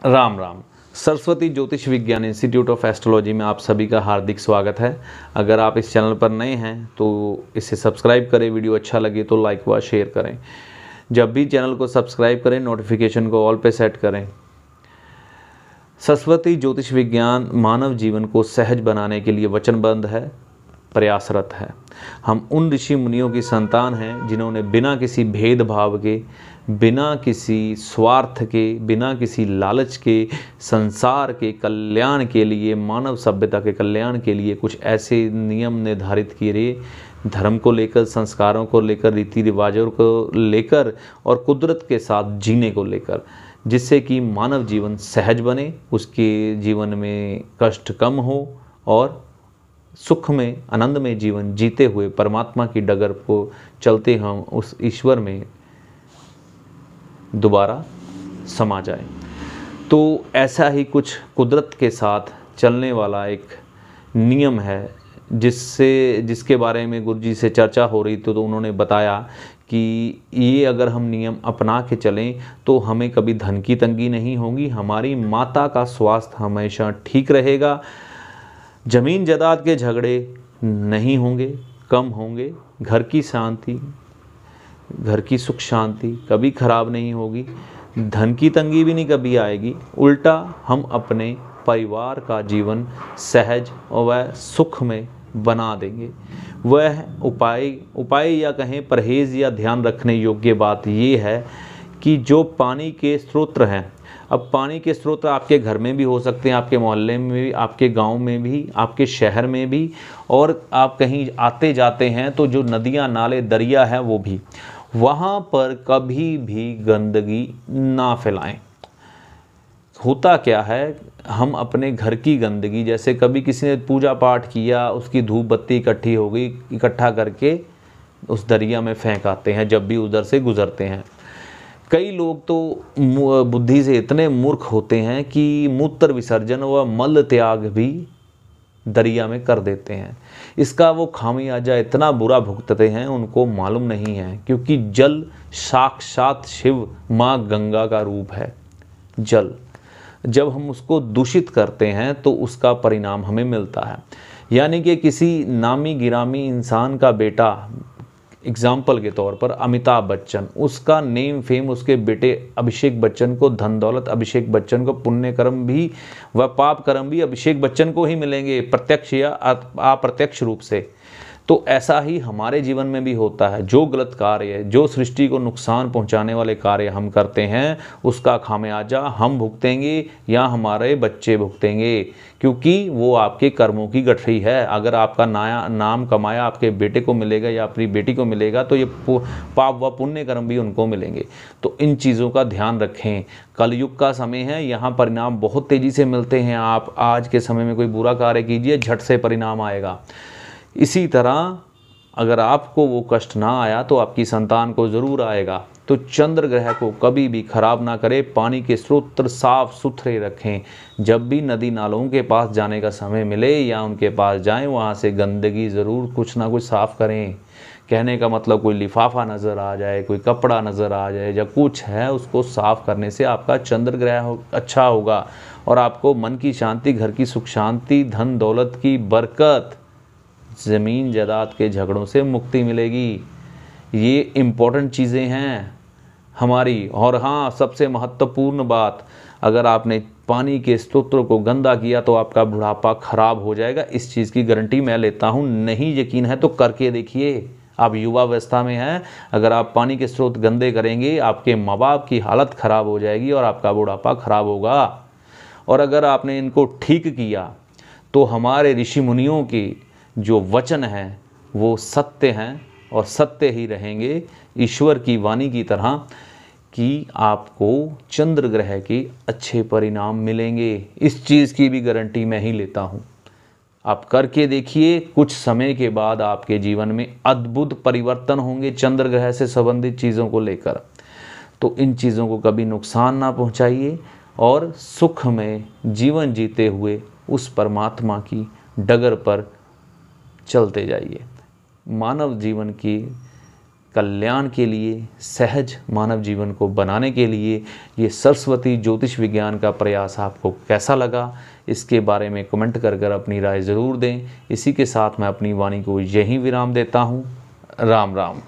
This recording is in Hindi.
राम राम। सरस्वती ज्योतिष विज्ञान इंस्टीट्यूट ऑफ एस्ट्रोलॉजी में आप सभी का हार्दिक स्वागत है। अगर आप इस चैनल पर नए हैं तो इसे सब्सक्राइब करें, वीडियो अच्छा लगे तो लाइक व शेयर करें। जब भी चैनल को सब्सक्राइब करें, नोटिफिकेशन को ऑल पे सेट करें। सरस्वती ज्योतिष विज्ञान मानव जीवन को सहज बनाने के लिए वचनबद्ध है, प्रयासरत है। हम उन ऋषि मुनियों की संतान हैं जिन्होंने बिना किसी भेदभाव के, बिना किसी स्वार्थ के, बिना किसी लालच के संसार के कल्याण के लिए, मानव सभ्यता के कल्याण के लिए कुछ ऐसे नियम निर्धारित किए, धर्म को लेकर, संस्कारों को लेकर, रीति रिवाजों को लेकर और कुदरत के साथ जीने को लेकर, जिससे कि मानव जीवन सहज बने, उसके जीवन में कष्ट कम हो और सुख में, आनंद में जीवन जीते हुए परमात्मा की डगर को चलते हम उस ईश्वर में दोबारा समा जाए। तो ऐसा ही कुछ कुदरत के साथ चलने वाला एक नियम है जिसके बारे में गुरुजी से चर्चा हो रही थी। तो उन्होंने बताया कि ये अगर हम नियम अपना के चलें तो हमें कभी धन की तंगी नहीं होगी, हमारी माता का स्वास्थ्य हमेशा ठीक रहेगा, ज़मीन जायदाद के झगड़े नहीं होंगे, कम होंगे, घर की शांति, घर की सुख शांति कभी खराब नहीं होगी, धन की तंगी भी नहीं कभी आएगी। उल्टा हम अपने परिवार का जीवन सहज और वह सुख में बना देंगे। वह उपाय या कहें परहेज़ या ध्यान रखने योग्य बात ये है कि जो पानी के स्रोत हैं, अब पानी के स्रोत आपके घर में भी हो सकते हैं, आपके मोहल्ले में भी, आपके गांव में भी, आपके शहर में भी, और आप कहीं आते जाते हैं तो जो नदियां, नाले, दरिया है वो भी, वहाँ पर कभी भी गंदगी ना फैलाएं। होता क्या है, हम अपने घर की गंदगी, जैसे कभी किसी ने पूजा पाठ किया, उसकी धूप बत्ती इकट्ठी हो गई, इकट्ठा करके उस दरिया में फेंक आते हैं जब भी उधर से गुजरते हैं। कई लोग तो बुद्धि से इतने मूर्ख होते हैं कि मूत्र विसर्जन व मल त्याग भी दरिया में कर देते हैं। इसका वो खामियाजा इतना बुरा भुगतते हैं, उनको मालूम नहीं है, क्योंकि जल साक्षात शिव माँ गंगा का रूप है। जल जब हम उसको दूषित करते हैं तो उसका परिणाम हमें मिलता है। यानी कि किसी नामी गिरामी इंसान का बेटा, एग्जाम्पल के तौर पर अमिताभ बच्चन, उसका नेम फेम उसके बेटे अभिषेक बच्चन को, धन दौलत अभिषेक बच्चन को, पुण्य कर्म भी व पाप कर्म भी अभिषेक बच्चन को ही मिलेंगे, प्रत्यक्ष या अप्रत्यक्ष रूप से। तो ऐसा ही हमारे जीवन में भी होता है। जो गलत कार्य, जो सृष्टि को नुकसान पहुंचाने वाले कार्य हम करते हैं, उसका खामियाजा हम भुगतेंगे या हमारे बच्चे भुगतेंगे, क्योंकि वो आपके कर्मों की गठरी है। अगर आपका नया नाम कमाया आपके बेटे को मिलेगा या अपनी बेटी को मिलेगा, तो ये पाप व पुण्य कर्म भी उनको मिलेंगे। तो इन चीज़ों का ध्यान रखें। कलयुग का समय है, यहाँ परिणाम बहुत तेज़ी से मिलते हैं। आप आज के समय में कोई बुरा कार्य कीजिए, झट से परिणाम आएगा। इसी तरह अगर आपको वो कष्ट ना आया तो आपकी संतान को ज़रूर आएगा। तो चंद्र ग्रह को कभी भी खराब ना करें, पानी के स्रोत साफ सुथरे रखें। जब भी नदी नालों के पास जाने का समय मिले या उनके पास जाएं, वहाँ से गंदगी ज़रूर कुछ ना कुछ साफ़ करें। कहने का मतलब कोई लिफाफा नज़र आ जाए, कोई कपड़ा नज़र आ जाए या कुछ है, उसको साफ़ करने से आपका चंद्र ग्रह अच्छा होगा और आपको मन की शांति, घर की सुख शांति, धन दौलत की बरकत, ज़मीन जायदाद के झगड़ों से मुक्ति मिलेगी। ये इम्पोर्टेंट चीज़ें हैं हमारी। और हाँ, सबसे महत्वपूर्ण बात, अगर आपने पानी के स्रोतों को गंदा किया तो आपका बुढ़ापा खराब हो जाएगा। इस चीज़ की गारंटी मैं लेता हूँ। नहीं यकीन है तो करके देखिए। आप युवा अवस्था में हैं, अगर आप पानी के स्रोत गंदे करेंगे, आपके माँ बाप की हालत ख़राब हो जाएगी और आपका बुढ़ापा खराब होगा। और अगर आपने इनको ठीक किया तो हमारे ऋषि मुनियों की जो वचन हैं वो सत्य हैं और सत्य ही रहेंगे, ईश्वर की वाणी की तरह, कि आपको चंद्र ग्रह के अच्छे परिणाम मिलेंगे। इस चीज़ की भी गारंटी मैं ही लेता हूँ। आप करके देखिए, कुछ समय के बाद आपके जीवन में अद्भुत परिवर्तन होंगे चंद्र ग्रह से संबंधित चीज़ों को लेकर। तो इन चीज़ों को कभी नुकसान ना पहुँचाइए और सुख में जीवन जीते हुए उस परमात्मा की डगर पर चलते जाइए। मानव जीवन की कल्याण के लिए, सहज मानव जीवन को बनाने के लिए ये सरस्वती ज्योतिष विज्ञान का प्रयास आपको कैसा लगा, इसके बारे में कमेंट कर अपनी राय ज़रूर दें। इसी के साथ मैं अपनी वाणी को यहीं विराम देता हूँ। राम राम।